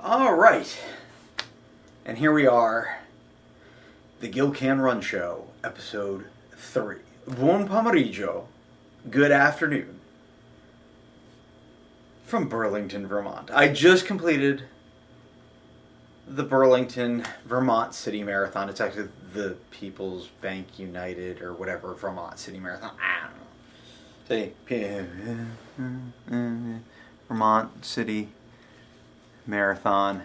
All right, and here we are, the Gil Can Run Show, episode 3. Buon pomeriggio, good afternoon, from Burlington, Vermont. I just completed the Burlington Vermont City Marathon. It's actually the People's Bank United or whatever Vermont City Marathon. I don't know. Say Vermont City Marathon.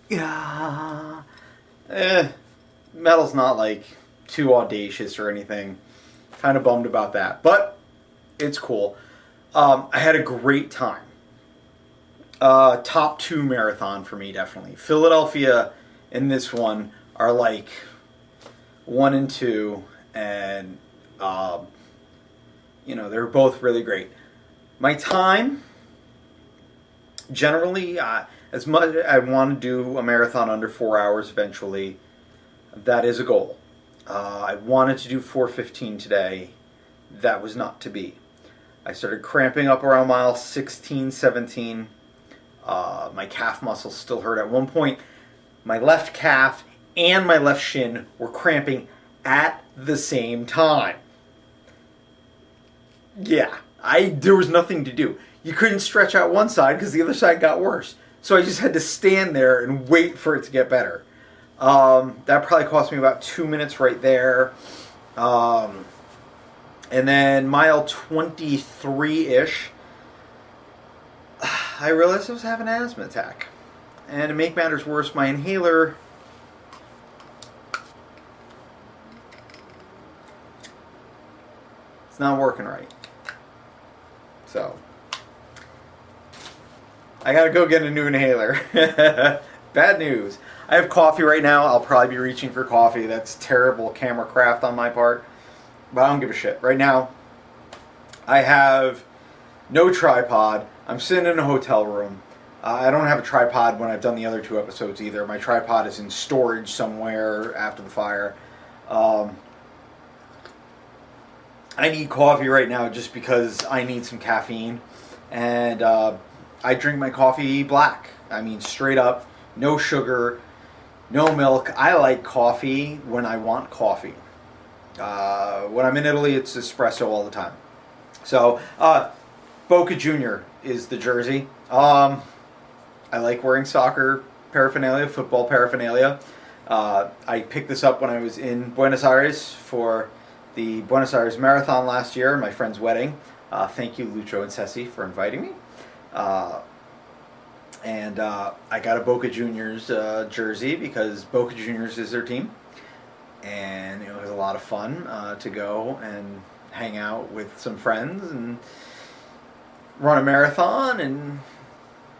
Yeah. Medal's not like too audacious or anything. Kind of bummed about that, but it's cool. I had a great time. Top 2 marathon for me, definitely. Philadelphia and this one are like 1 and 2, and they're both really great. My time, generally, as much I want to do a marathon under 4 hours eventually. That is a goal. I wanted to do 4:15 today. That was not to be. I started cramping up around mile 16, 17. My calf muscles still hurt. At one point, my left calf and my left shin were cramping at the same time. Yeah, there was nothing to do. You couldn't stretch out one side because the other side got worse. So I just had to stand there and wait for it to get better. That probably cost me about 2 minutes right there. And then mile 23-ish, I realized I was having an asthma attack. And to make matters worse, my inhaler it's not working right. So I gotta go get a new inhaler. Bad news. I have coffee right now. I'll probably be reaching for coffee. That's terrible camera craft on my part. But I don't give a shit. Right now, I have no tripod. I'm sitting in a hotel room. I don't have a tripod when I've done the other 2 episodes either. My tripod is in storage somewhere after the fire. I need coffee right now just because I need some caffeine. And I drink my coffee black. I mean, straight up, no sugar, no milk. I like coffee when I want coffee. When I'm in Italy, it's espresso all the time. So, Boca Junior is the jersey. I like wearing soccer paraphernalia, football paraphernalia. I picked this up when I was in Buenos Aires for the Buenos Aires Marathon last year, my friend's wedding. Thank you, Lucho and Ceci, for inviting me. And I got a Boca Juniors jersey because Boca Juniors is their team. And it was a lot of fun to go and hang out with some friends and run a marathon and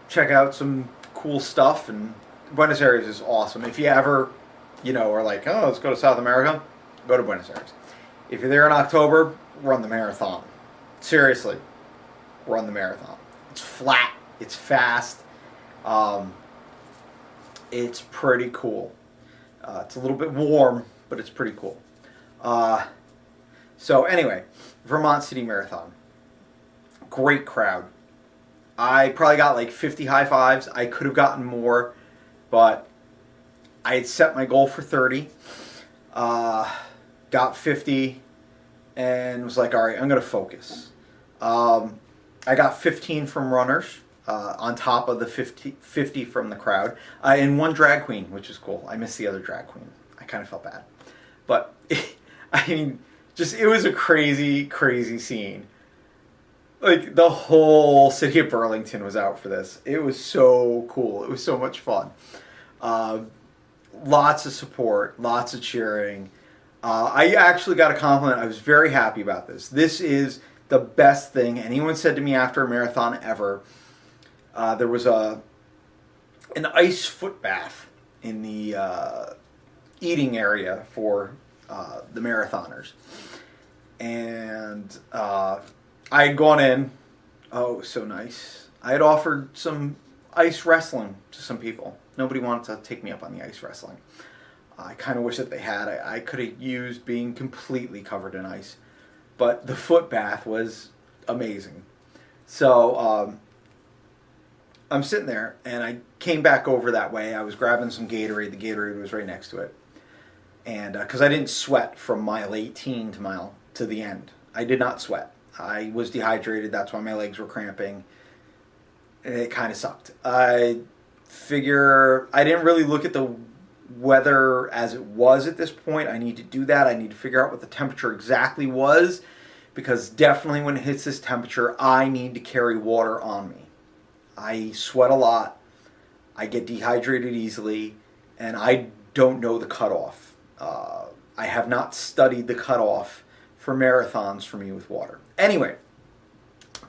check out some cool stuff. And Buenos Aires is awesome. If you ever, are like, oh, let's go to South America, go to Buenos Aires. If you're there in October, run the marathon. Seriously, run the marathon. It's flat. It's fast. It's pretty cool. It's a little bit warm, but it's pretty cool. So anyway, Vermont City Marathon. Great crowd. I probably got like 50 high fives. I could have gotten more, but I had set my goal for 30. Got 50 and was like, all right, I'm going to focus. I got 15 from runners on top of the 50 from the crowd. And 1 drag queen, which is cool. I missed the other drag queen. I kind of felt bad. But, it was a crazy, crazy scene. Like, the whole city of Burlington was out for this. It was so cool. It was so much fun. Lots of support, lots of cheering. I actually got a compliment. I was very happy about this. This is the best thing anyone said to me after a marathon ever. There was an ice foot bath in the eating area for the marathoners. And I had gone in. Oh, it was so nice. I had offered some ice wrestling to some people. Nobody wanted to take me up on the ice wrestling. I kind of wish that they had. I could have used being completely covered in ice. But the foot bath was amazing. So I'm sitting there, and I came back over that way. I was grabbing some Gatorade. The Gatorade was right next to it, and because I didn't sweat from mile 18 to the end, I did not sweat. I was dehydrated. That's why my legs were cramping. And it kind of sucked. I figure I didn't really look at the weather as it was at this point. I need to do that. I need to figure out what the temperature exactly was, because definitely when it hits this temperature, I need to carry water on me. I sweat a lot. I get dehydrated easily, and I don't know the cutoff. I have not studied the cutoff for marathons for me with water. Anyway,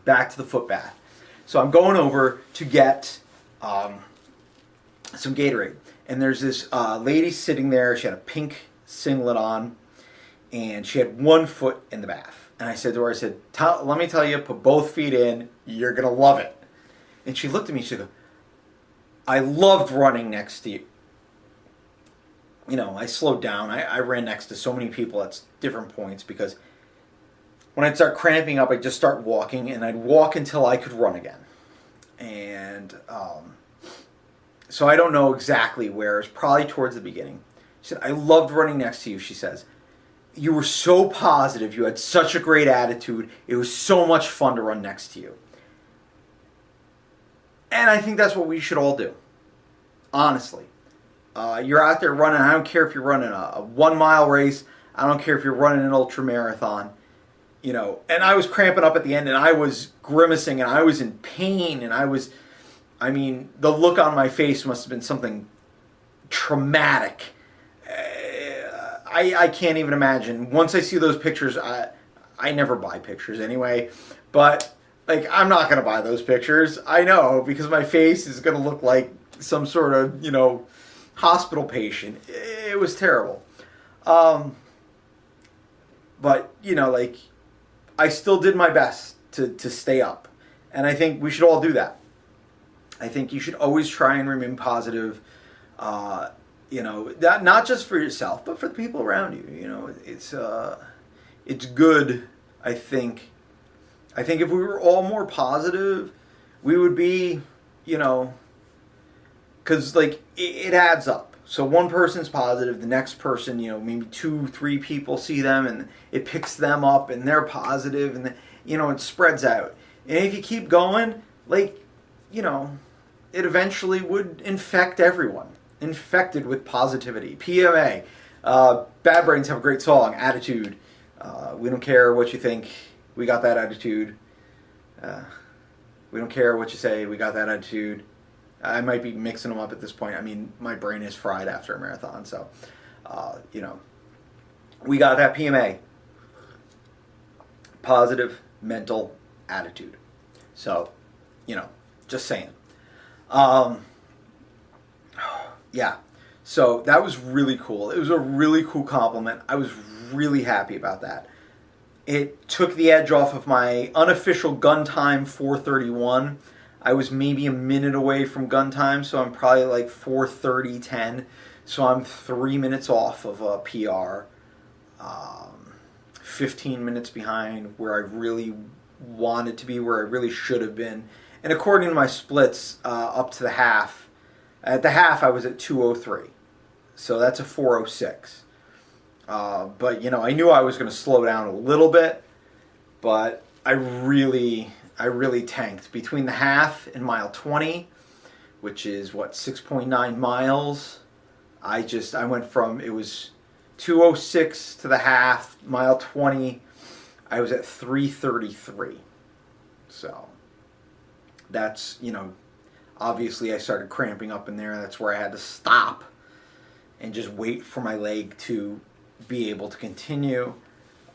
back to the foot bath. So I'm going over to get some Gatorade. And there's this lady sitting there. She had a pink singlet on, and she had one foot in the bath. And I said to her, I said, let me tell you, put both feet in. You're going to love it. And she looked at me, she goes, I loved running next to you. You know, I slowed down. I ran next to so many people at different points, because when I'd start cramping up, I'd just start walking, and I'd walk until I could run again. And so I don't know exactly where. It's probably towards the beginning. She said, I loved running next to you, she says. You were so positive. You had such a great attitude. It was so much fun to run next to you. And I think that's what we should all do. Honestly. You're out there running. I don't care if you're running a 1 mile race. I don't care if you're running an ultra marathon. You know, and I was cramping up at the end, and I was grimacing, and I was in pain, and I mean, the look on my face must have been something traumatic. I can't even imagine. Once I see those pictures, I never buy pictures anyway, but like, I'm not going to buy those pictures. I know, because my face is going to look like some sort of, you know, hospital patient. It was terrible. But, you know, like, I still did my best to stay up. And I think we should all do that. I think you should always try and remain positive, you know, not just for yourself, but for the people around you. You know, it's good, I think. I think if we were all more positive, we would be, you know, because, like, it adds up. So one person's positive, the next person, you know, maybe 2-3 people see them, and it picks them up, and they're positive, and, you know, it spreads out. And if you keep going, like, you know, it eventually would infect everyone. Infected with positivity. PMA. Bad Brains have a great song, Attitude. We don't care what you think. We got that attitude. We don't care what you say. We got that attitude. I might be mixing them up at this point. I mean, my brain is fried after a marathon. So, you know, we got that PMA. Positive mental attitude. So, you know, just saying. Yeah. So that was really cool. It was a really cool compliment. I was really happy about that. It took the edge off of my unofficial gun time, 4:31. I was maybe a minute away from gun time, so I'm probably like 4:30:10. So I'm 3 minutes off of a PR. 15 minutes behind where I really wanted to be, where I really should have been. And according to my splits, up to the half, at the half I was at 2:03. So that's a 4:06. But, you know, I knew I was going to slow down a little bit, but I really tanked. Between the half and mile 20, which is, what, 6.9 miles, I went from, it was 2:06 to the half, mile 20, I was at 3:33. So that's, you know, obviously I started cramping up in there. That's where I had to stop and just wait for my leg to be able to continue.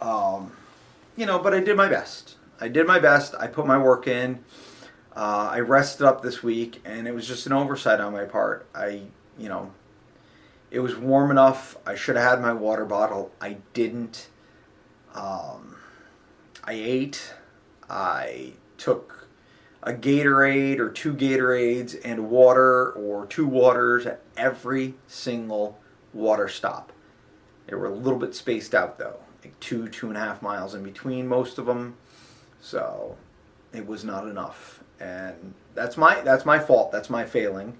You know, but I did my best. I put my work in. I rested up this week, and it was just an oversight on my part. You know, it was warm enough. I should have had my water bottle. I didn't. I ate. I took a Gatorade or 2 Gatorades and water or 2 waters at every single water stop. They were a little bit spaced out, though, like 2.5 miles in between most of them. So it was not enough. And That's my fault. That's my failing.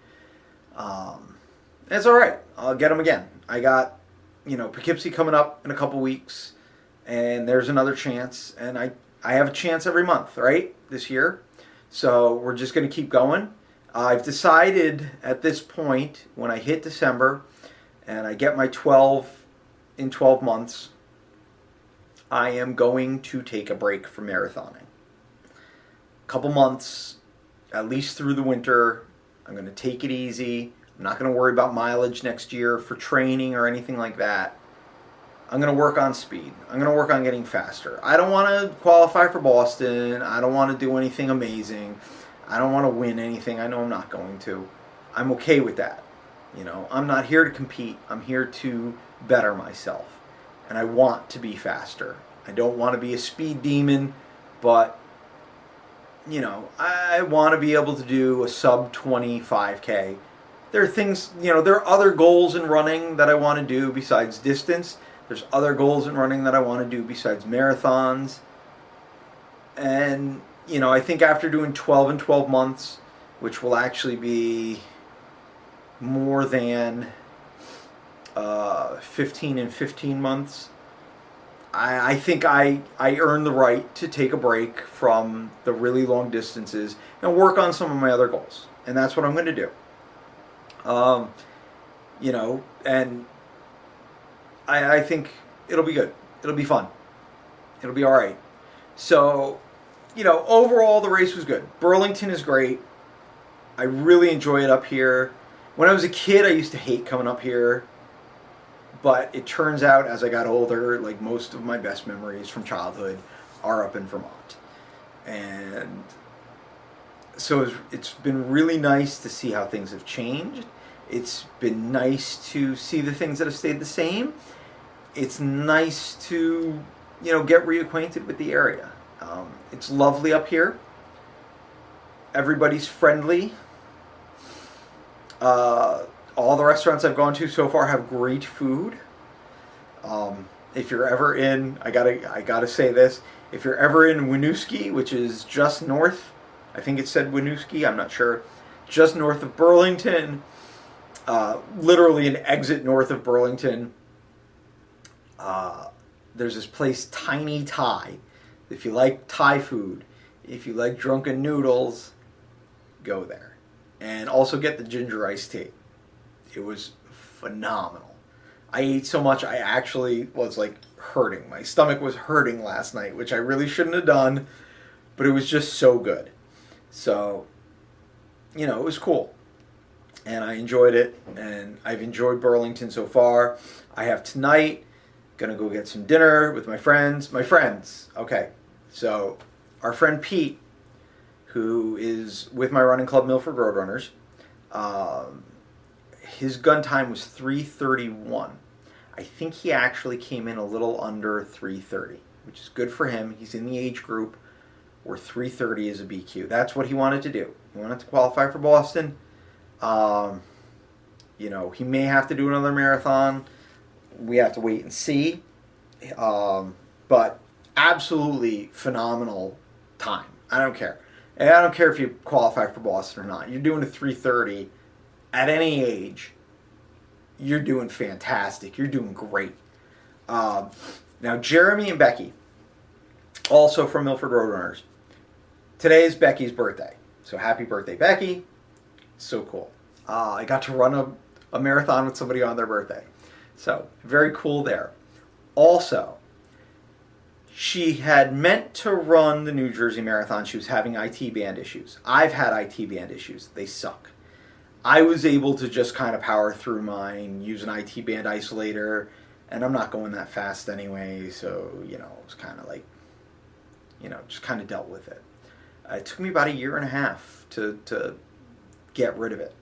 It's all right. I'll get them again. I got, Poughkeepsie coming up in a couple weeks, and there's another chance. And I have a chance every month, right, this year. So we're just going to keep going. I've decided at this point, when I hit December and I get my 12 in 12 months, I am going to take a break from marathoning. A couple months, at least through the winter. I'm going to take it easy. I'm not going to worry about mileage next year for training or anything like that. I'm going to work on speed. I'm going to work on getting faster. I don't want to qualify for Boston. I don't want to do anything amazing. I don't want to win anything. I know I'm not going to. I'm okay with that. I'm not here to compete. I'm here to better myself. And I want to be faster. I don't want to be a speed demon, but I want to be able to do a sub 25K. There are things, there are other goals in running that I want to do besides distance. There's other goals in running that I want to do besides marathons. And, I think after doing 12 in 12 months, which will actually be more than 15 in 15 months, I think I earned the right to take a break from the really long distances and work on some of my other goals. And that's what I'm going to do. And I think it'll be good. It'll be fun. It'll be all right. So, overall the race was good. Burlington is great. I really enjoy it up here. When I was a kid, I used to hate coming up here. But it turns out as I got older, like most of my best memories from childhood are up in Vermont. And so it's been really nice to see how things have changed. It's been nice to see the things that have stayed the same. It's nice to, get reacquainted with the area. It's lovely up here. Everybody's friendly. All the restaurants I've gone to so far have great food. If you're ever in, I gotta say this, if you're ever in Winooski, which is just north, I think it said Winooski, I'm not sure, just north of Burlington, literally an exit north of Burlington, there's this place, Tiny Thai. If you like Thai food, if you like drunken noodles, go there. And also get the ginger iced tea. It was phenomenal. I ate so much I actually was like hurting. My stomach was hurting last night, which I really shouldn't have done, but it was just so good. So, it was cool. And I enjoyed it, and I've enjoyed Burlington so far. I have tonight, gonna go get some dinner with my friends. Okay. So, our friend Pete, who is with my running club, Milford Roadrunners, his gun time was 3:31. I think he actually came in a little under 3:30, which is good for him. He's in the age group where 3:30 is a BQ. That's what he wanted to do. He wanted to qualify for Boston. He may have to do another marathon. We have to wait and see. But absolutely phenomenal time. I don't care. And I don't care if you qualify for Boston or not. You're doing a 3:30 at any age. You're doing fantastic. You're doing great. Now, Jeremy and Becky, also from Milford Roadrunners. Today is Becky's birthday. So happy birthday, Becky. So cool. I got to run a marathon with somebody on their birthday. So very cool there. Also, she had meant to run the New Jersey Marathon. She was having IT band issues. I've had IT band issues. They suck. I was able to just kind of power through mine, use an IT band isolator, and I'm not going that fast anyway, so, it was kind of like, just kind of dealt with it. It took me about 1.5 years to get rid of it.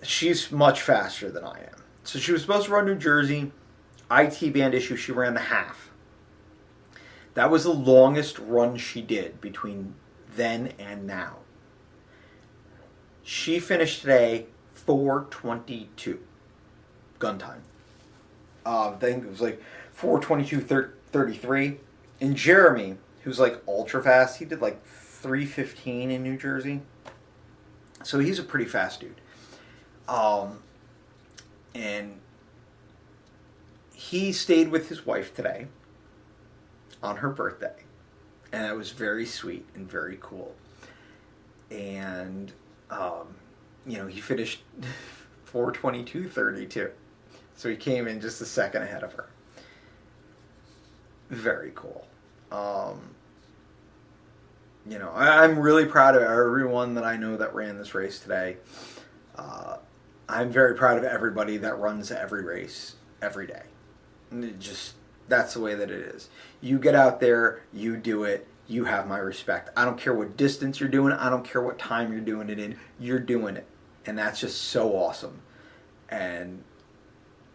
She's much faster than I am. So she was supposed to run New Jersey, IT band issue, she ran the half. That was the longest run she did between then and now. She finished today 4:22 gun time. I think it was like 4:22:33. And Jeremy, who's like ultra fast, he did like 3:15 in New Jersey. So he's a pretty fast dude. And he stayed with his wife today on her birthday. And that was very sweet and very cool. And, he finished 4:22:32. So he came in just a second ahead of her. Very cool. I'm really proud of everyone that I know that ran this race today. I'm very proud of everybody that runs every race every day. That's the way that it is. You get out there, you do it, you have my respect. I don't care what distance you're doing, I don't care what time you're doing it in, you're doing it. And that's just so awesome. And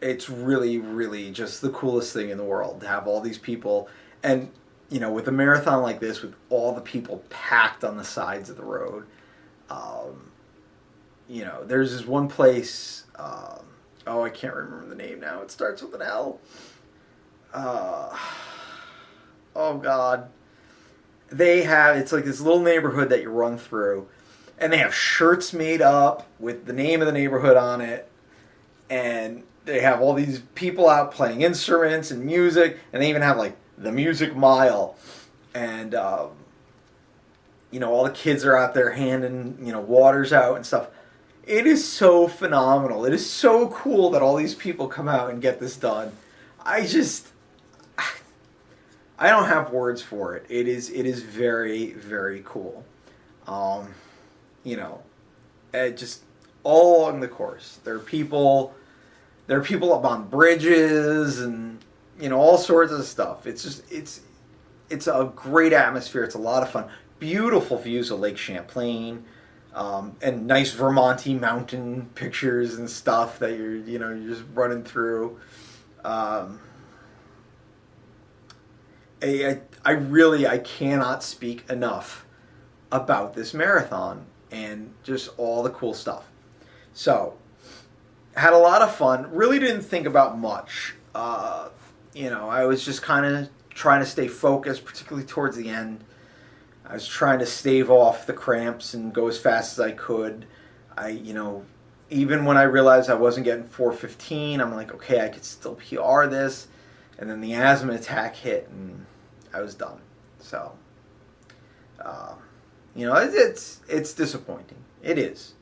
it's really, really just the coolest thing in the world to have all these people. And, with a marathon like this, with all the people packed on the sides of the road, there's this one place, I can't remember the name now. It starts with an L. Oh, God. It's like this little neighborhood that you run through, and they have shirts made up with the name of the neighborhood on it, and they have all these people out playing instruments and music, and they even have, like, the music mile, and, all the kids are out there handing, waters out and stuff. It is so phenomenal. It is so cool that all these people come out and get this done. I don't have words for it. It is very, very cool. Just all along the course. There are people up on bridges and, all sorts of stuff. It's a great atmosphere. It's a lot of fun. Beautiful views of Lake Champlain. And nice Vermonty mountain pictures and stuff that you're just running through. I cannot speak enough about this marathon and just all the cool stuff. So, had a lot of fun. Really didn't think about much. I was just kind of trying to stay focused, particularly towards the end. I was trying to stave off the cramps and go as fast as I could. Even when I realized I wasn't getting 4:15, I'm like, okay, I could still PR this. And then the asthma attack hit, and I was done. So, it's disappointing. It is.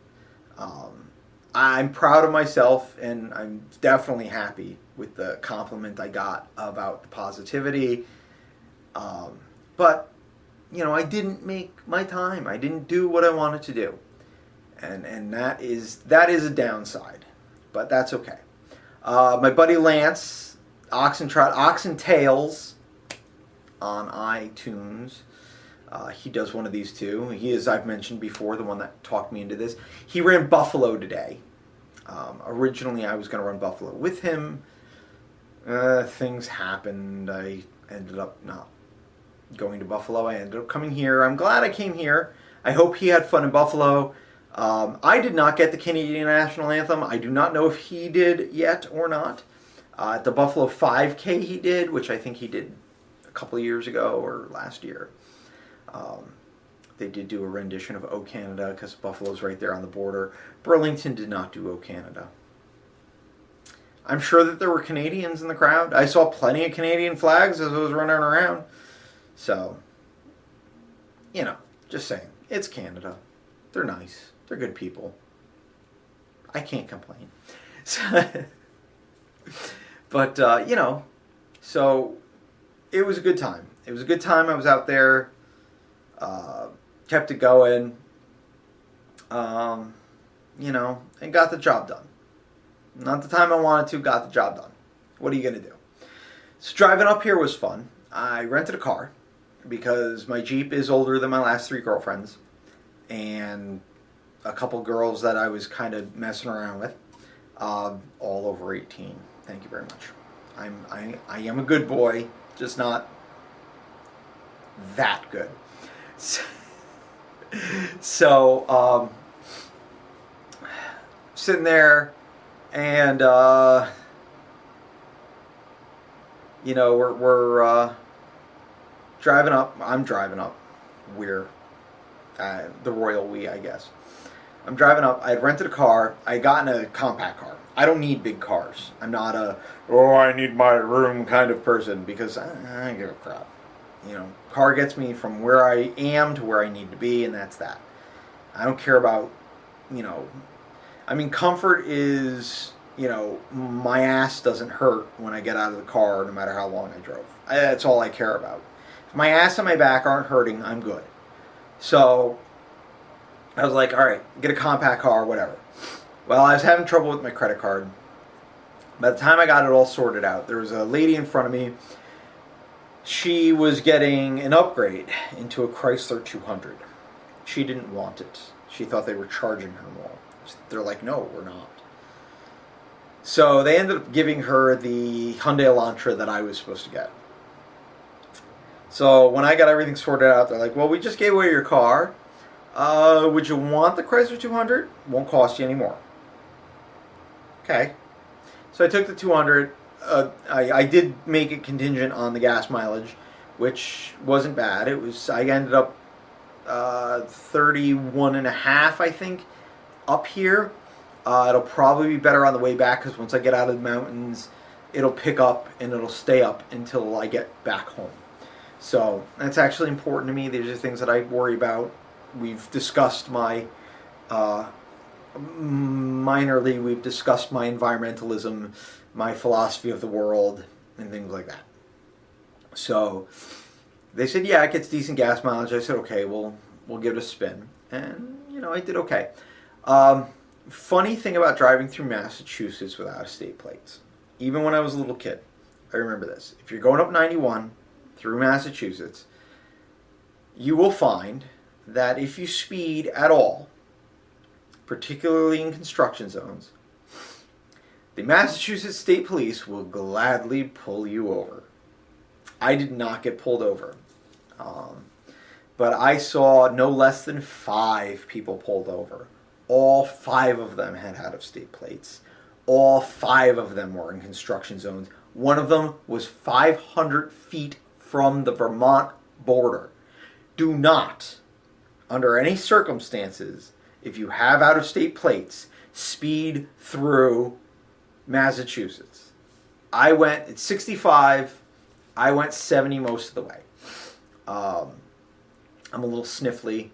I'm proud of myself, and I'm definitely happy with the compliment I got about the positivity. But I didn't make my time. I didn't do what I wanted to do. And that is a downside. But that's okay. My buddy Lance, Oxen Tales on iTunes. He does one of these too. He is, I've mentioned before, the one that talked me into this. He ran Buffalo today. Originally, I was going to run Buffalo with him. Things happened. I ended up not going to Buffalo. I ended up coming here. I'm glad I came here. I hope he had fun in Buffalo. I did not get the Canadian National Anthem. I do not know if he did yet or not. At the Buffalo 5K he did, which I think he did a couple of years ago or last year. They did do a rendition of O Canada because Buffalo's right there on the border. Burlington did not do O Canada. I'm sure that there were Canadians in the crowd. I saw plenty of Canadian flags as I was running around. So, just saying. It's Canada. They're nice. They're good people. I can't complain. But, so it was a good time. It was a good time. I was out there, kept it going, and got the job done. Not the time I wanted to, got the job done. What are you going to do? So driving up here was fun. I rented a car because my Jeep is older than my last 3 girlfriends and a couple girls that I was kind of messing around with, all over 18. Thank you very much. I am a good boy, just not that good. So sitting there, and we're driving up. I'm driving up. the royal we, I guess. I'm driving up. I had rented a car. I had gotten a compact car. I don't need big cars. I'm not I need my room kind of person, because I don't give a crap. Car gets me from where I am to where I need to be, and that's that. I don't care about, comfort is, my ass doesn't hurt when I get out of the car, no matter how long I drove. That's all I care about. If my ass and my back aren't hurting, I'm good. So I was like, all right, get a compact car, whatever. Well, I was having trouble with my credit card. By the time I got it all sorted out, there was a lady in front of me. She was getting an upgrade into a Chrysler 200. She didn't want it. She thought they were charging her more. They're like, no, we're not. So they ended up giving her the Hyundai Elantra that I was supposed to get. So when I got everything sorted out, they're like, well, we just gave away your car. Would you want the Chrysler 200? Won't cost you any more. Okay. So I took the 200. I did make it contingent on the gas mileage, which wasn't bad. I ended up 31 and a half, I think, up here. It'll probably be better on the way back, because once I get out of the mountains, it'll pick up and it'll stay up until I get back home. So that's actually important to me. These are things that I worry about. We've discussed minorly, we've discussed my environmentalism, my philosophy of the world, and things like that. So they said, yeah, it gets decent gas mileage. I said, okay, we'll give it a spin. And, I did okay. Funny thing about driving through Massachusetts with out-of-state plates. Even when I was a little kid, I remember this. If you're going up 91 through Massachusetts, you will find that if you speed at all, particularly in construction zones, the Massachusetts State Police will gladly pull you over. I did not get pulled over. But I saw no less than 5 people pulled over. All 5 of them had out-of-state plates. All 5 of them were in construction zones. One of them was 500 feet from the Vermont border. Do not, under any circumstances, if you have out-of-state plates, speed through Massachusetts. I went at 65. I went 70 most of the way. I'm a little sniffly.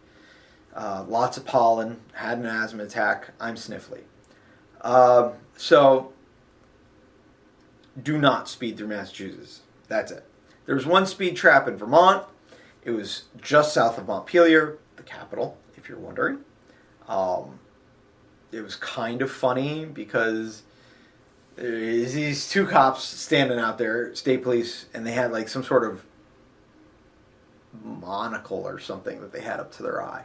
Lots of pollen. Had an asthma attack. I'm sniffly. So do not speed through Massachusetts. That's it. There was one speed trap in Vermont. It was just south of Montpelier, the capital, if you're wondering. It was kind of funny because there's these 2 cops standing out there, state police, and they had like some sort of monocle or something that they had up to their eye.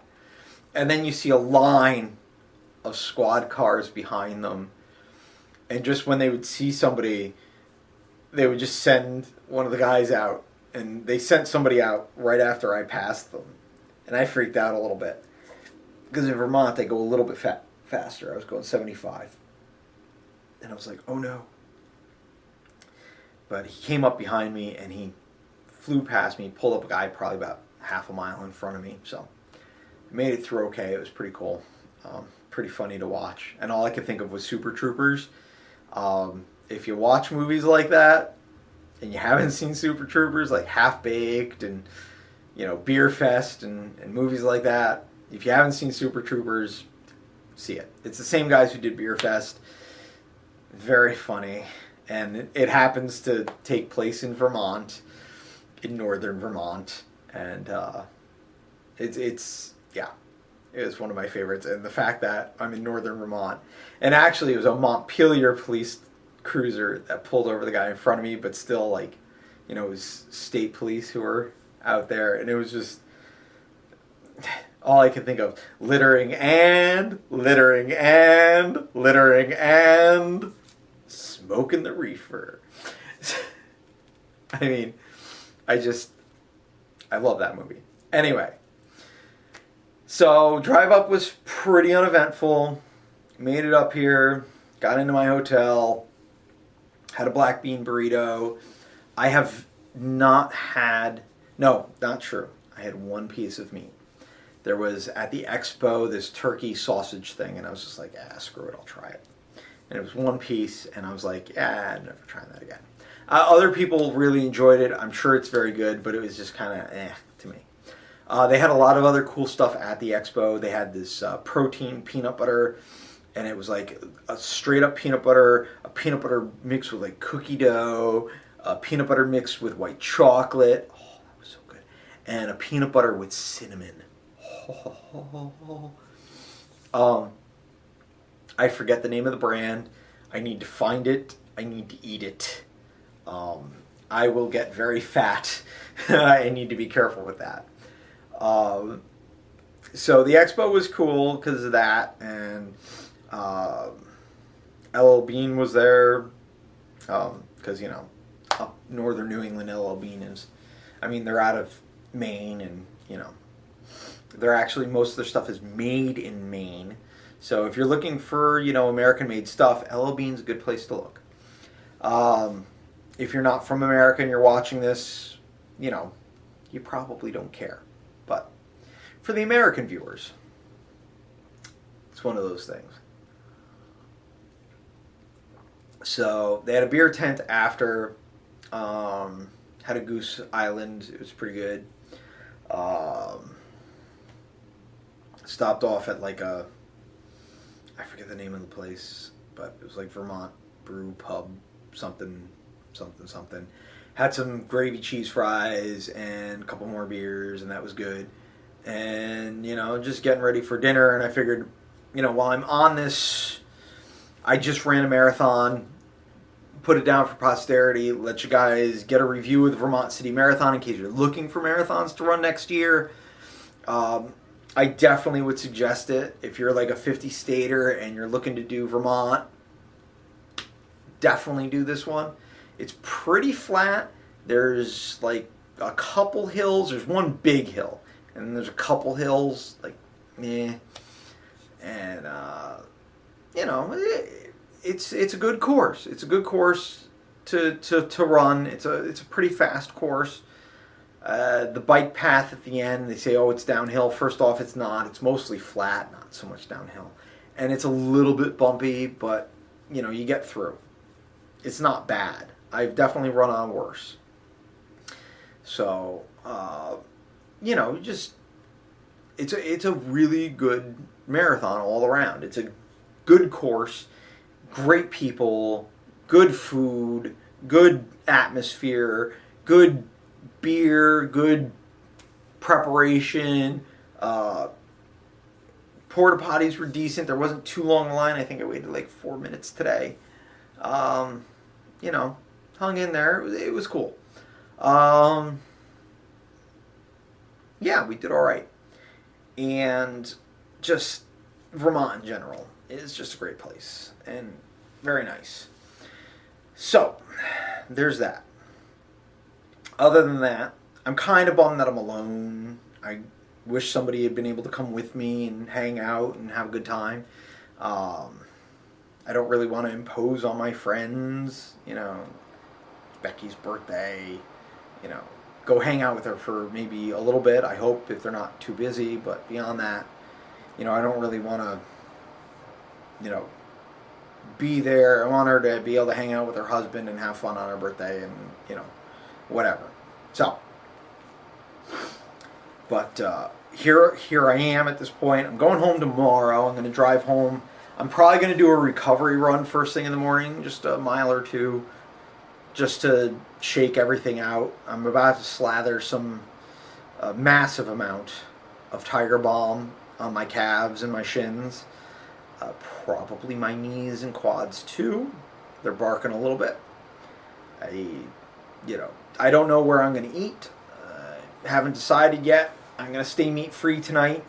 And then you see a line of squad cars behind them. And just when they would see somebody, they would just send one of the guys out. And they sent somebody out right after I passed them. And I freaked out a little bit. Because in Vermont, they go a little bit faster. I was going 75. And I was like, oh no. But he came up behind me and he flew past me, pulled up a guy probably about half a mile in front of me. So I made it through okay. It was pretty cool. Pretty funny to watch. And all I could think of was Super Troopers. If you watch movies like that, and you haven't seen Super Troopers, like Half Baked and, Beer Fest and movies like that, if you haven't seen Super Troopers, see it. It's the same guys who did Beer Fest. Very funny. And it happens to take place in Vermont, in northern Vermont. And it was one of my favorites. And the fact that I'm in northern Vermont, and actually it was a Montpelier police cruiser that pulled over the guy in front of me, but still, it was state police who were out there, and it was just all I could think of: littering and smoking the reefer. I love that movie. Anyway, so drive up was pretty uneventful. Made it up here, got into my hotel, had a black bean burrito. I have not had, no, not true. I had one piece of meat. There was at the expo this turkey sausage thing, and I was just like, screw it, I'll try it. And it was one piece, and I was like, I'm never trying that again. Other people really enjoyed it. I'm sure it's very good, but it was just kind of to me. They had a lot of other cool stuff at the expo. They had this protein peanut butter, and it was like a straight up peanut butter, a peanut butter mixed with like cookie dough, a peanut butter mixed with white chocolate. Oh, that was so good. And a peanut butter with cinnamon. I forget the name of the brand. I need to find it. I need to eat it. I will get very fat. I need to be careful with that. So the expo was cool because of that, and LL Bean was there because, up northern New England, LL Bean is, they're out of Maine, and, they're actually, most of their stuff is made in Maine. So if you're looking for, American-made stuff, LL Bean's a good place to look. If you're not from America and you're watching this, you probably don't care. But for the American viewers, it's one of those things. So they had a beer tent after, had a Goose Island. It was pretty good. Stopped off at like I forget the name of the place, but it was like Vermont Brew Pub, something. Had some gravy cheese fries and a couple more beers, and that was good. And, just getting ready for dinner, and I figured, while I'm on this, I just ran a marathon, put it down for posterity, let you guys get a review of the Vermont City Marathon in case you're looking for marathons to run next year. I definitely would suggest it. If you're like a 50-stater and you're looking to do Vermont, definitely do this one. It's pretty flat. There's like a couple hills. There's one big hill, and then there's a couple hills, like, And, it's a good course. It's a good course to run. It's a pretty fast course. The bike path at the end, they say, it's downhill. First off, it's not. It's mostly flat, not so much downhill. And it's a little bit bumpy, but, you get through. It's not bad. I've definitely run on worse. So, just, it's a really good marathon all around. It's a good course, great people, good food, good atmosphere, good beer, good preparation. Porta potties were decent. There wasn't too long a line. I think I waited like 4 minutes today. Hung in there. It was cool. Yeah, we did all right. And just Vermont in general is just a great place and very nice. So, there's that. Other than that, I'm kind of bummed that I'm alone. I wish somebody had been able to come with me and hang out and have a good time. I don't really want to impose on my friends, it's Becky's birthday, go hang out with her for maybe a little bit, I hope, if they're not too busy, but beyond that, I don't really want to, be there. I want her to be able to hang out with her husband and have fun on her birthday and, whatever. So, but here I am at this point. I'm going home tomorrow. I'm going to drive home. I'm probably going to do a recovery run first thing in the morning, just a mile or two, just to shake everything out. I'm about to slather some massive amount of Tiger Balm on my calves and my shins. Probably my knees and quads too. They're barking a little bit. I don't know where I'm going to eat. Haven't decided yet. I'm going to stay meat free tonight.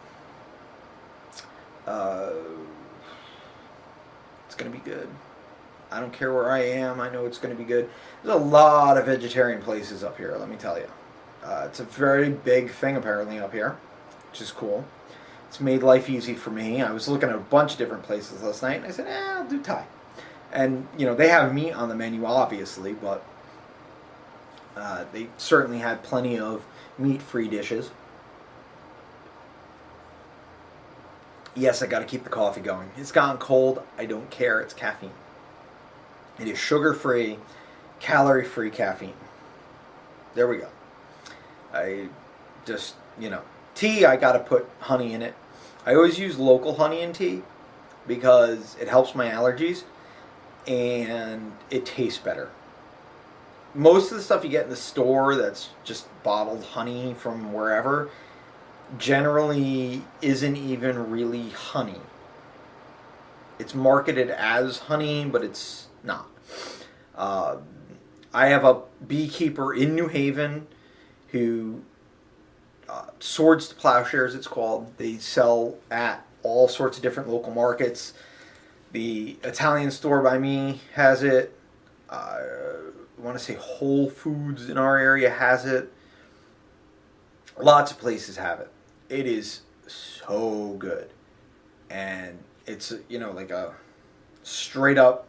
It's going to be good. I don't care where I am. I know it's going to be good. There's a lot of vegetarian places up here, let me tell you. It's a very big thing apparently up here, which is cool. It's made life easy for me. I was looking at a bunch of different places last night, and I said, I'll do Thai. And, they have meat on the menu, obviously, but they certainly had plenty of meat-free dishes. Yes, I got to keep the coffee going. It's gotten cold. I don't care. It's caffeine. It is sugar-free, calorie-free caffeine. There we go. I just, tea, I got to put honey in it. I always use local honey in tea because it helps my allergies and it tastes better. Most of the stuff you get in the store that's just bottled honey from wherever generally isn't even really honey. It's marketed as honey, but it's not. I have a beekeeper in New Haven who Swords to Plowshares, it's called. They sell at all sorts of different local markets. The Italian store by me has it. I want to say Whole Foods in our area has it. Lots of places have it. It is so good. And it's, like a straight up,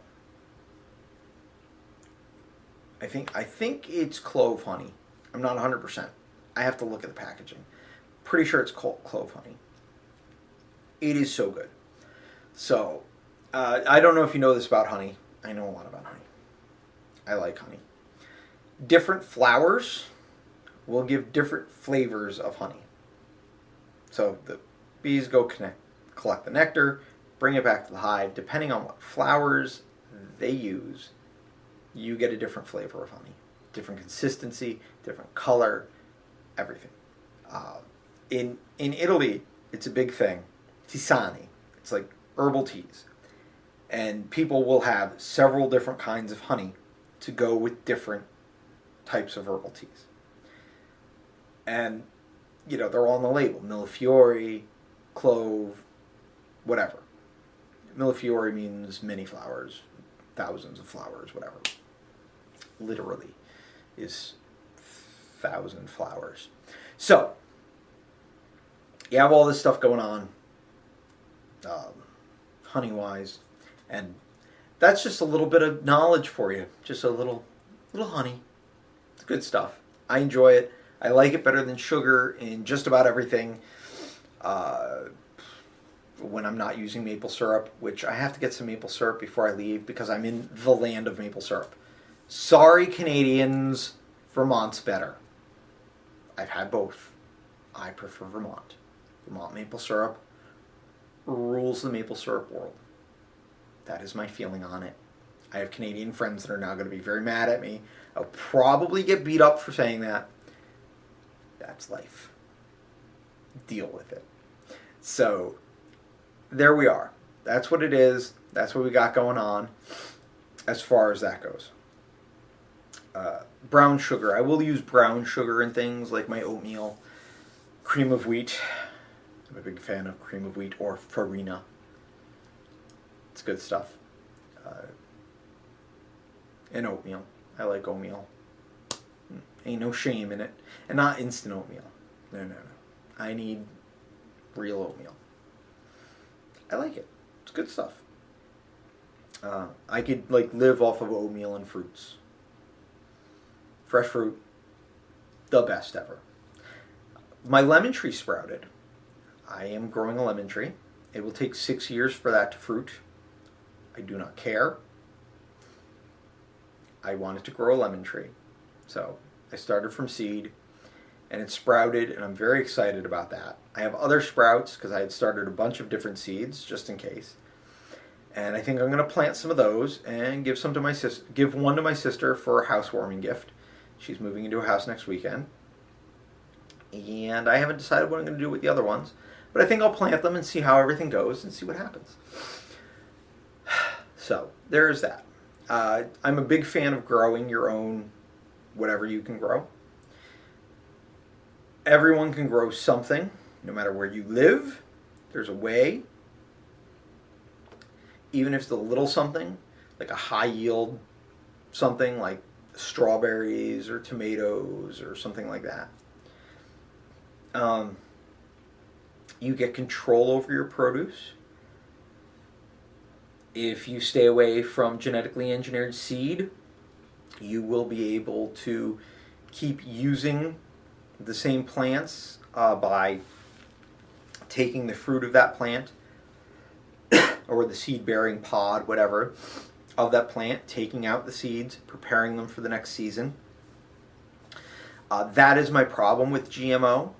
I think it's clove honey. I'm not 100%. I have to look at the packaging. Pretty sure it's clove honey. It is so good. So, I don't know if you know this about honey. I know a lot about honey. I like honey. Different flowers will give different flavors of honey. So the bees go collect the nectar, bring it back to the hive. Depending on what flowers they use, you get a different flavor of honey. Different consistency, different color, everything. In Italy, it's a big thing. Tisani. It's like herbal teas. And people will have several different kinds of honey to go with different types of herbal teas. And, they're all on the label. Millefiori, clove, whatever. Millefiori means many flowers, thousands of flowers, whatever. Literally is 1,000 flowers. So, you have all this stuff going on, honey-wise, and that's just a little bit of knowledge for you. Just a little honey. It's good stuff. I enjoy it. I like it better than sugar in just about everything. When I'm not using maple syrup, which I have to get some maple syrup before I leave because I'm in the land of maple syrup. Sorry, Canadians, Vermont's better. I've had both. I prefer Vermont. Vermont maple syrup rules the maple syrup world. That is my feeling on it. I have Canadian friends that are now going to be very mad at me. I'll probably get beat up for saying that. That's life. Deal with it. So, there we are. That's what it is. That's what we got going on as far as that goes. Brown sugar. I will use brown sugar in things like my oatmeal, cream of wheat. I'm a big fan of cream of wheat or farina. It's good stuff. And oatmeal. I like oatmeal. Ain't no shame in it. And not instant oatmeal. No. I need real oatmeal. I like it. It's good stuff. I could live off of oatmeal and fruits. Fresh fruit, the best ever. My lemon tree sprouted. I am growing a lemon tree. It will take 6 years for that to fruit. I do not care. I wanted to grow a lemon tree. So I started from seed and it sprouted and I'm very excited about that. I have other sprouts because I had started a bunch of different seeds just in case. And I think I'm going to plant some of those and give one to my sister for a housewarming gift. She's moving into a house next weekend. And I haven't decided what I'm going to do with the other ones. But I think I'll plant them and see how everything goes and see what happens. So, there's that. I'm a big fan of growing your own whatever you can grow. Everyone can grow something, no matter where you live. There's a way. Even if it's a little something, like a high yield something like strawberries or tomatoes or something like that. You get control over your produce. If you stay away from genetically engineered seed, you will be able to keep using the same plants by taking the fruit of that plant, or the seed-bearing pod, whatever, of that plant, taking out the seeds, preparing them for the next season. That is my problem with GMO.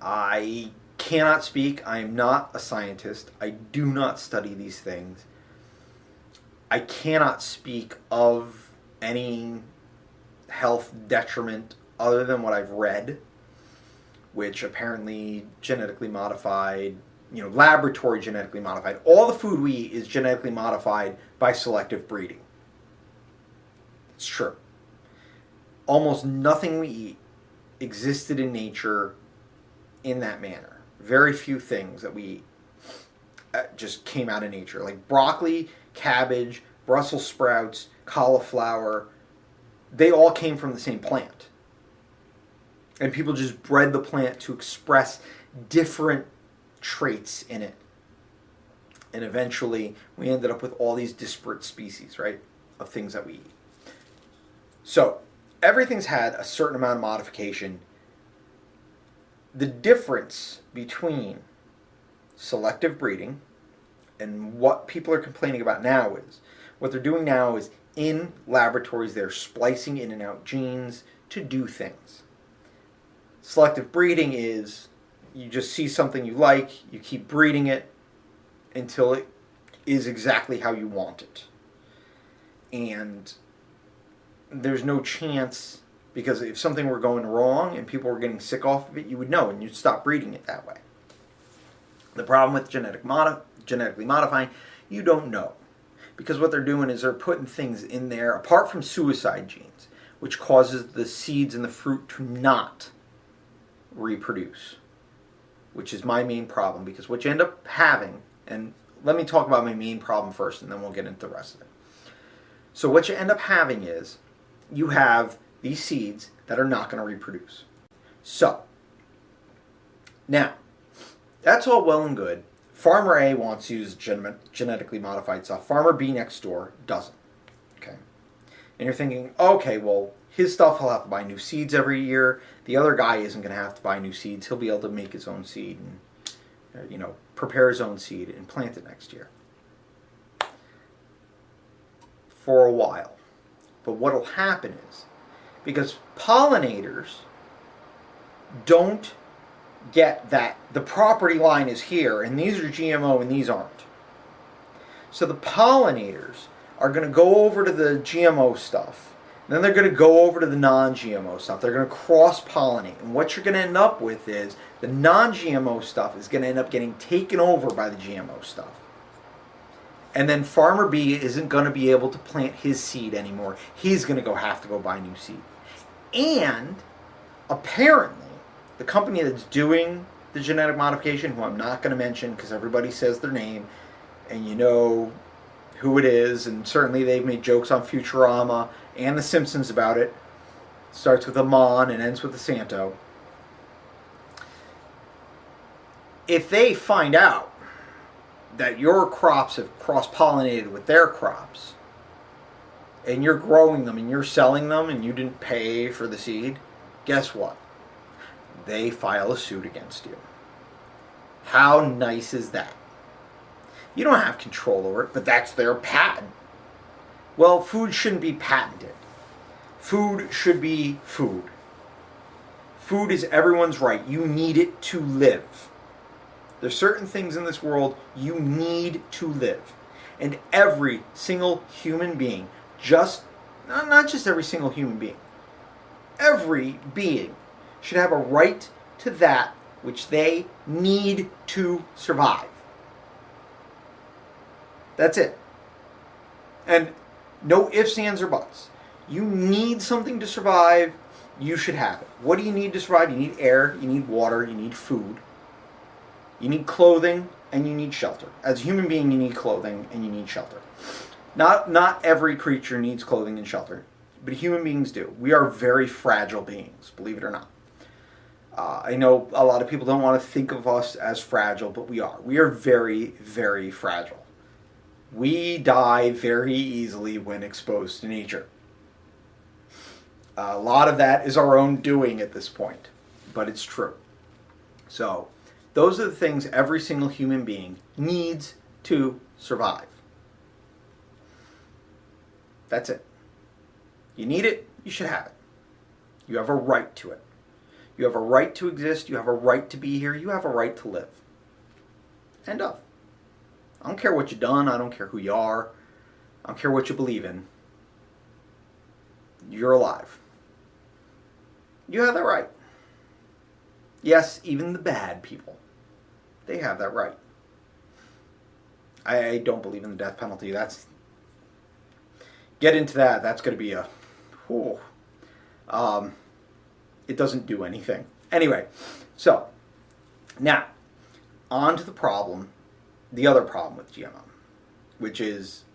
I cannot speak. I am not a scientist. I do not study these things. I cannot speak of any health detriment other than what I've read, which apparently genetically modified, laboratory genetically modified. All the food we eat is genetically modified by selective breeding. It's true. Almost nothing we eat existed in nature in that manner. Very few things that we eat just came out of nature. Like broccoli, cabbage, Brussels sprouts, cauliflower, they all came from the same plant. And people just bred the plant to express different traits in it. And eventually we ended up with all these disparate species, right, of things that we eat. So everything's had a certain amount of modification. The difference between selective breeding and what people are complaining about now is, what they're doing now is in laboratories they're splicing in and out genes to do things. Selective breeding is you just see something you like, you keep breeding it until it is exactly how you want it. And there's no chance, because if something were going wrong and people were getting sick off of it, you would know and you'd stop breeding it that way. The problem with genetically modifying, you don't know. Because what they're doing is they're putting things in there, apart from suicide genes, which causes the seeds in the fruit to not reproduce, which is my main problem. Because what you end up having, and let me talk about my main problem first and then we'll get into the rest of it. So what you end up having is you have these seeds that are not going to reproduce. So, now, that's all well and good. Farmer A wants to use genetically modified stuff. Farmer B next door doesn't. Okay? And you're thinking, okay, well, his stuff, he'll have to buy new seeds every year. The other guy isn't going to have to buy new seeds. He'll be able to make his own seed and, prepare his own seed and plant it next year. For a while. But what will happen is, because pollinators don't get that the property line is here and these are GMO and these aren't. So the pollinators are going to go over to the GMO stuff, and then they're going to go over to the non-GMO stuff. They're going to cross-pollinate. And what you're going to end up with is the non-GMO stuff is going to end up getting taken over by the GMO stuff. And then Farmer B isn't going to be able to plant his seed anymore. He's going to have to go buy new seed. And apparently, the company that's doing the genetic modification, who I'm not going to mention because everybody says their name, and you know who it is, and certainly they've made jokes on Futurama and The Simpsons about it. Starts with a Mon and ends with a Santo. If they find out that your crops have cross-pollinated with their crops, and you're growing them and you're selling them and you didn't pay for the seed, guess what? They file a suit against you. How nice is that? You don't have control over it, but that's their patent. Well, food shouldn't be patented. Food should be food. Food is everyone's right. You need it to live. There's certain things in this world you need to live. And every single human being, not just every single human being, every being should have a right to that which they need to survive. That's it. And no ifs, ands, or buts. You need something to survive, you should have it. What do you need to survive? You need air, you need water, you need food. You need clothing, and you need shelter. As a human being, you need clothing, and you need shelter. Not every creature needs clothing and shelter, but human beings do. We are very fragile beings, believe it or not. I know a lot of people don't want to think of us as fragile, but we are. We are very, very fragile. We die very easily when exposed to nature. A lot of that is our own doing at this point, but it's true. So, those are the things every single human being needs to survive. That's it. You need it, you should have it. You have a right to it. You have a right to exist, you have a right to be here, you have a right to live. End of. I don't care what you've done, I don't care who you are, I don't care what you believe in. You're alive. You have that right. Yes, even the bad people, they have that right. I don't believe in the death penalty. Get into that. That's going to be a... Whew. It doesn't do anything. Anyway, so, now, on to the other problem with GMO, which is,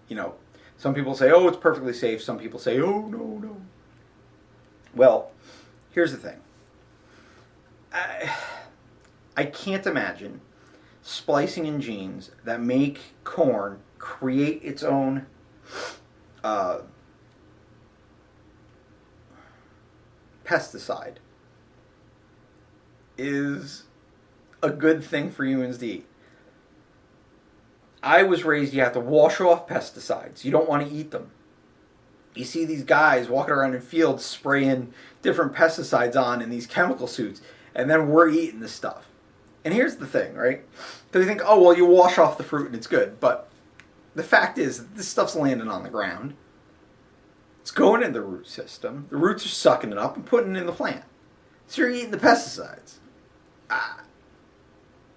some people say, oh, it's perfectly safe. Some people say, oh, no. Well, here's the thing. I can't imagine splicing in genes that make corn create its own pesticide is a good thing for humans to eat. I was raised you have to wash off pesticides. You don't want to eat them. You see these guys walking around in fields spraying different pesticides on in these chemical suits, and then we're eating this stuff. And here's the thing, right? Because you think, oh, well, you wash off the fruit and it's good. But the fact is, this stuff's landing on the ground. It's going in the root system. The roots are sucking it up and putting it in the plant. So you're eating the pesticides.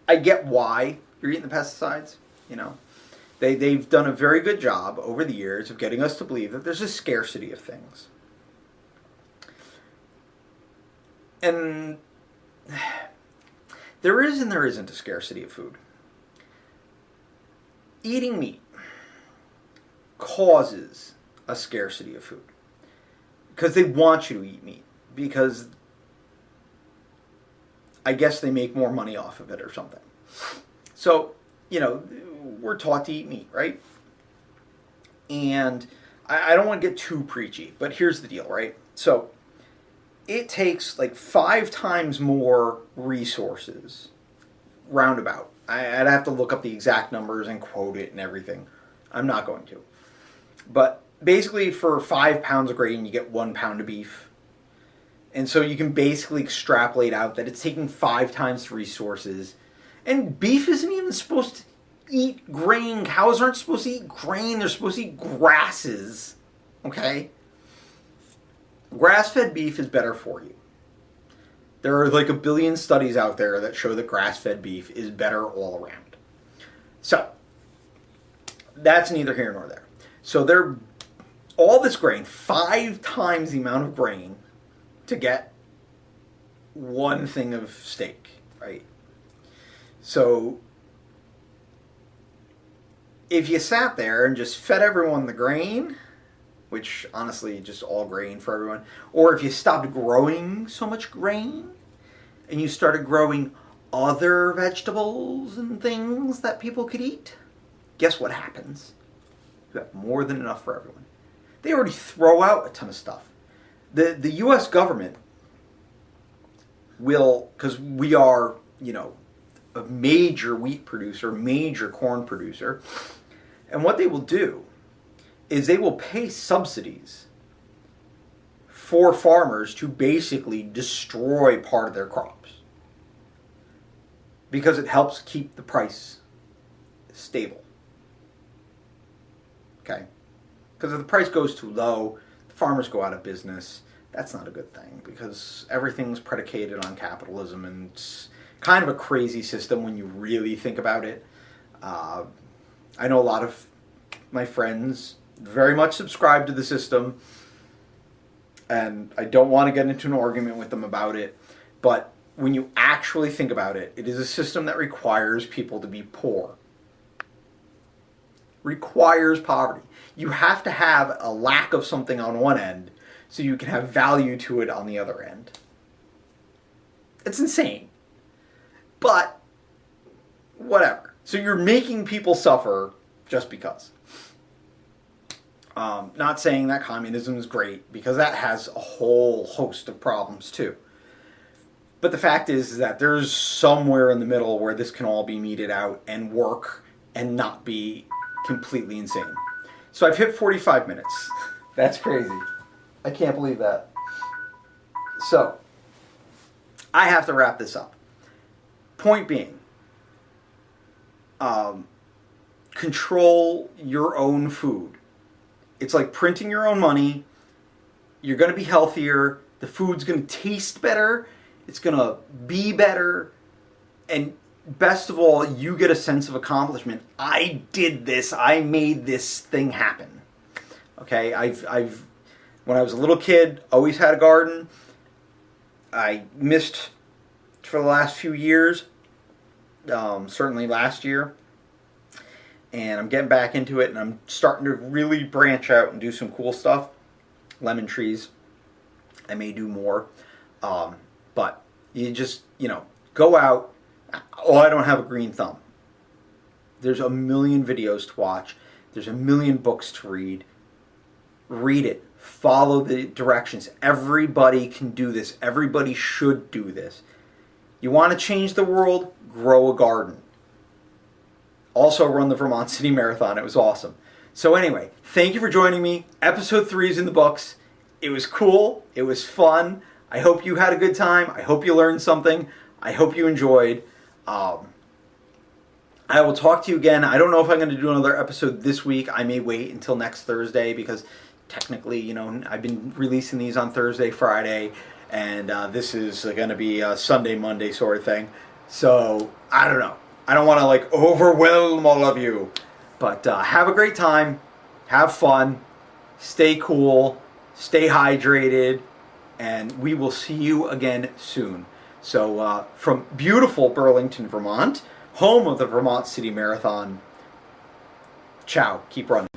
I get why you're eating the pesticides. They've done a very good job over the years of getting us to believe that there's a scarcity of things. And there is and there isn't a scarcity of food. Eating meat causes a scarcity of food because they want you to eat meat, because I guess they make more money off of it or something. So, we're taught to eat meat, right? And I don't want to get too preachy, but here's the deal, right? So it takes like 5 times more resources, roundabout. I'd have to look up the exact numbers and quote it and everything. I'm not going to. But basically for 5 pounds of grain, you get 1 pound of beef. And so you can basically extrapolate out that it's taking 5 times the resources. And beef isn't even supposed to eat grain. Cows aren't supposed to eat grain. They're supposed to eat grasses. Okay? Grass-fed beef is better for you. There are like a billion studies out there that show that grass-fed beef is better all around. So, that's neither here nor there. So all this grain, 5 times the amount of grain to get 1 thing of steak, right? So, if you sat there and just fed everyone the grain, which honestly just all grain for everyone, or if you stopped growing so much grain and you started growing other vegetables and things that people could eat, guess what happens? You have more than enough for everyone. They already throw out a ton of stuff. The U.S. government will, because we are, a major wheat producer, major corn producer, and what they will do is they will pay subsidies for farmers to basically destroy part of their crops because it helps keep the price stable. Okay? Because if the price goes too low, the farmers go out of business. That's not a good thing because everything's predicated on capitalism, and it's kind of a crazy system when you really think about it. I know a lot of my friends very much subscribe to the system, and I don't want to get into an argument with them about it, but when you actually think about it, it is a system that requires people to be poor. Requires poverty. You have to have a lack of something on one end so you can have value to it on the other end. It's insane. But, whatever. So you're making people suffer just because. Not saying that communism is great, because that has a whole host of problems too. But the fact is that there's somewhere in the middle where this can all be meted out and work and not be completely insane. So I've hit 45 minutes. That's crazy. I can't believe that. So, I have to wrap this up. Point being, control your own food. It's like printing your own money. You're going to be healthier. The food's going to taste better. It's going to be better. And best of all, you get a sense of accomplishment. I did this. I made this thing happen. Okay, I've when I was a little kid, always had a garden. I missed for the last few years, certainly last year, and I'm getting back into it, and I'm starting to really branch out and do some cool stuff. Lemon trees, I may do more, but you just, go out. Oh, I don't have a green thumb. There's a million videos to watch. There's a million books to read. Read it. Follow the directions. Everybody can do this. Everybody should do this. You want to change the world? Grow a garden. Also run the Vermont City Marathon. It was awesome. So anyway, thank you for joining me. Episode 3 is in the books. It was cool. It was fun. I hope you had a good time. I hope you learned something. I hope you enjoyed. I will talk to you again. I don't know if I'm going to do another episode this week. I may wait until next Thursday because technically, I've been releasing these on Thursday, Friday, and this is going to be a Sunday, Monday sort of thing. So, I don't know. I don't want to overwhelm all of you. But have a great time. Have fun. Stay cool. Stay hydrated. And we will see you again soon. So, from beautiful Burlington, Vermont, home of the Vermont City Marathon, ciao. Keep running.